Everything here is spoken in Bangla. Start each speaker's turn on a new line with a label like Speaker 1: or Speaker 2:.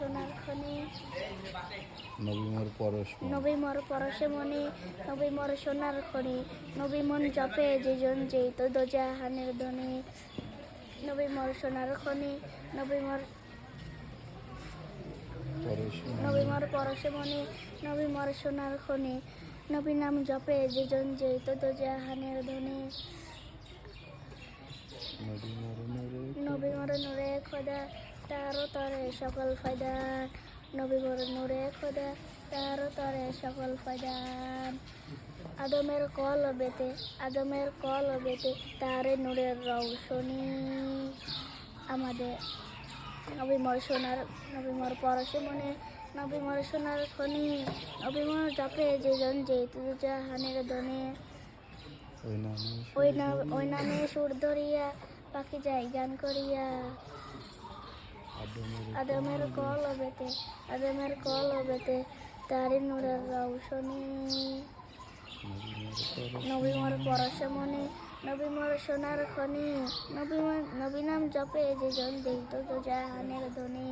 Speaker 1: সোনার খনি
Speaker 2: নবী মোর পরশ মন।
Speaker 1: নবী মোর পরশে মনে নবী মোর সোনার খনি নবী মন জপে যেজন যেই তো দোজাহানের ধ্বনি নবী মোর সোনার খনি নবী মোর
Speaker 2: পরশ
Speaker 1: নবী
Speaker 2: মনে
Speaker 1: মোর পরশে মনে নবী মোর সোনার খনি নবী নাম জপে যেজন যেই তো দোজাহানের ধ্বনি
Speaker 2: নবী মোর নূরে
Speaker 1: নবী মোর নূরে খোদা তারও তরে সকল ফায়দা নবী মোর নূরে খোদা তারও তরে সকল ফায়দা আদমের কল বেতে তারে নূরের রৌশনী আমাদের নবী মোর পরশে মনে নবী মোর সোনার খনি নবী মোর জপে যেজন যেহেতু জাহানের ধ্বনি ওই নামে সুর ধরিয়া পাখি যায় গান করিয়া আদমের কল বেতে তারি নূরের রৌশনী নবী মোর পরশে মনে নবী মোর সোনার খনি নবী নাম জপে যেজন যেহেতু জাহানের ধ্বনি।